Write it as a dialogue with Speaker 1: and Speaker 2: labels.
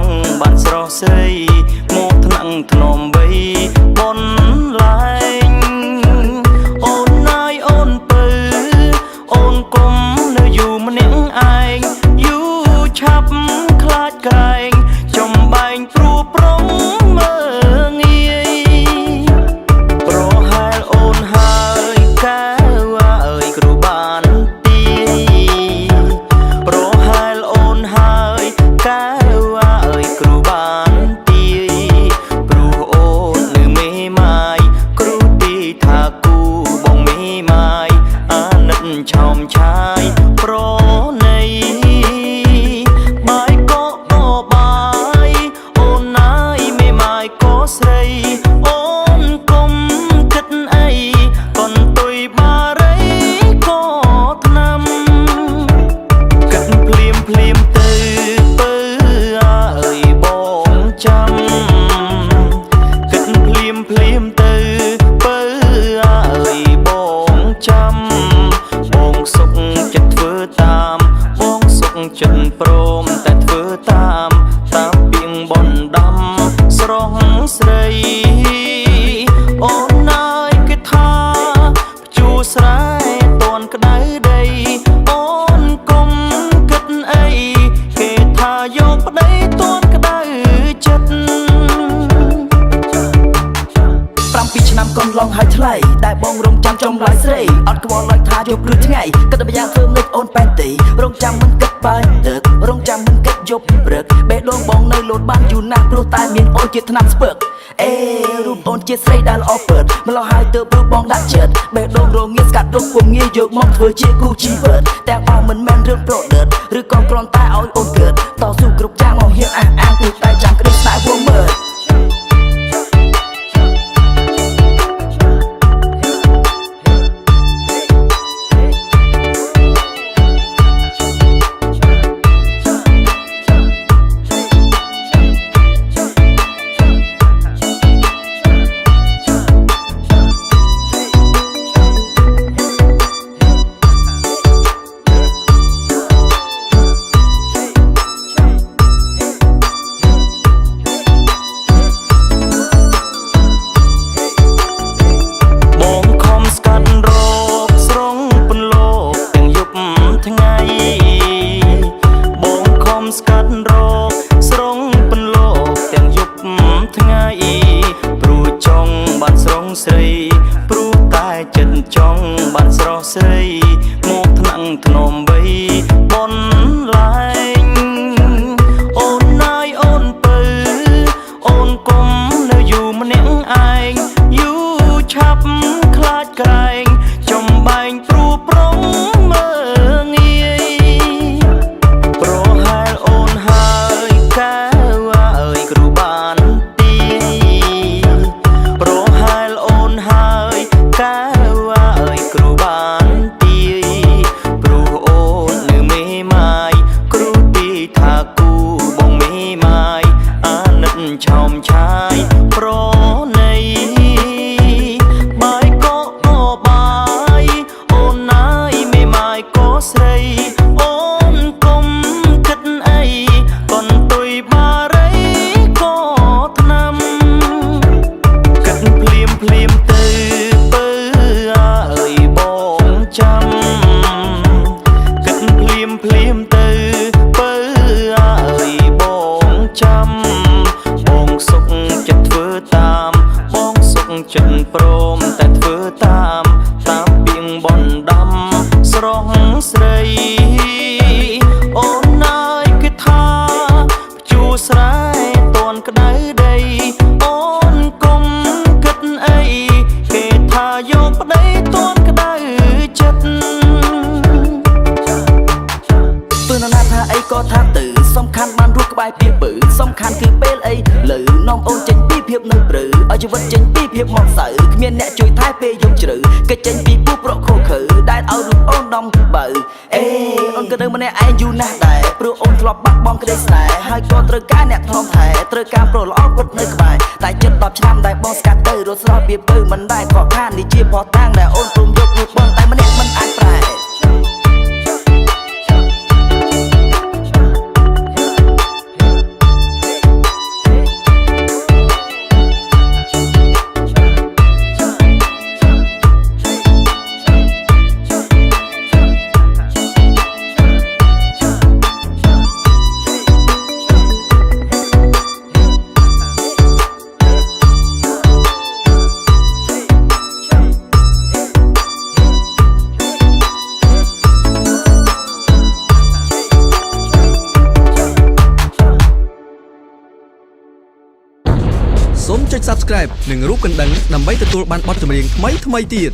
Speaker 1: ង់បានស្រស់ស្រីមកថ្នាក់ធ្នមបីបនឡាញអូនណាយអូនពើអូនគុំនៅយូរម្នាក់ឯងយូរឆាប់ខ្លាចក្រែងចំបែងព្រួប្រងមើងាយប្រហែលអូនហើយកែវអើយគ្រូបានទីប្រហែលអូនហើយកែវអើយគ្រូបានទីព្រោះអូននៅមេម៉ាយគ្រូទីថាគូបងមេម៉ាយអាណិតឆោមឆាយប្រណីបាយក៏អូបាយអូនណាយមេម៉ាយក៏ស្រីអូនកុំគិតអីកុនទុយបារីក៏ថ្នាំគិតភ្លាមភ្លាមទៅពើអើយបងចាំគិតភ្លាមភ្លាមទៅពើអើយបងចាំបងសុខចិត្តធ្វើតាមបងសុខចិត្តព្រមតែធ្វើតាមពីងបនដំស្រស់ស្រីអូនណាយគេថាជួស្រែតនក្តៅដីអូនកុំគិតអីគេថាយកប្តីតនក្តៅចិត្ត7 ឆ្នាំកូនឡងហើយថ្លៃតែបងរងចាំចំឡាយស្រីអត់ខ្វល់ឡើយថាយកព្រឹកថ្ងៃគិតតែយ៉ាងធ្វើមិនអូនប៉ែនទីរងចាំមិនគិតបាយទឹករងចាំមិនគិតយប់ព្រឹកបេះដូងបងនៅលោតបានយូរណាស់ព្រោះតែមានអូនជាថ្នាំស្ពឹកអេរូបអូនជាស្រីដែលល្អពិតម្លោះហើយទើបព្រោះបងដាក់ចិត្តបេះដូងរងាស្កាត់រកពុំងាយយកមកធ្វើជាគូជីវិតទាំងអស់មិនមែនរឿងប្រឌិតឬក៏គ្រាន់តែឲ្យអូនគិតតស៊ូគ្រប់យ៉ាងមកហ៊ានអះអាងទូតែចាំក្តីស្នេហ៍ព្រមមើលស្កាត់រកស្រងពន្លកទាំងយប់ថ្ងៃព្រោះចង់បានស្រងស្រីព្រោះតែចិត្តចង់បានស្រស់ស្រីមកថ្នាក់ធ្នមបីបនឡាញអូនណាយអូនពើអូនគុំនៅយូរម្នាក់ឯងយូរឆាប់ខ្លាចក្រែងចំបែងព្រួប្រងមើងាយប្រហែលអូនហើយកែវអើយគ្រូបានទីប្រហែលអូនហើយកែវអើយគ្រូបានទីព្រោះអូននៅមេម៉ាយគ្រូទីថាគូបងមេម៉ាយអាណិតឆោមឆាយប្រណីបាយក៏អូបាយអូនណាយមេម៉ាយក៏ស្រីអូនកុំគិតអីកុនទុយបារីក៏ថ្នាំគិតភ្លាមភ្លាមទៅពើអើយបងចាំគិតភ្លាមភ្លាមទៅពើអើយបងចាំបងសុខចិត្តធ្វើតាមបងសុខចិត្តព្រមតែធ្វើតាមពីងបនដំស្រស់ស្រីអូនណាយគេថាជួស្រែតនក្តៅដីអូនកុំគិតអីគេថាយកប្តីតនក្តៅចិត្តពើនណាថាអីក៏ថាទៅសំខាន់បានរស់ក្បែរពីពើសំខាន់គឺពេលអីលើនាំអូនចេញពីភាពនៅព្រឺឲ្យជីវិតចេញពីភាពមកសៅគ្មានអ្នកជួយថែពេលយំជ្រៅគេចេញពីពូប្រកខូខើដែលឲ្យរូបអូនដំបើអេអូនក៏នៅម្នាក់ឯងយូរណាស់ដែរព្រោះអូនធ្លាប់បាត់បង់ក្តីស្នេហ៍ហើយក៏ត្រូវការអ្នកថែថែត្រូវការប្រុសល្អគាត់នៅក្បែរតែចិត្ត10 ឆ្នាំដែលបងស្កាត់ទៅរត់ស្រស់ពីពើមិនដែលខកខាននេះជាផោះតាំងដែលអូនព្រមយករូបបងតែម្នាក់មិនអាចប្រែ
Speaker 2: សូមចុច Subscribe និងរូបកណ្ដឹងដើម្បីទទួលបានបទចម្រៀងថ្មីៗទៀត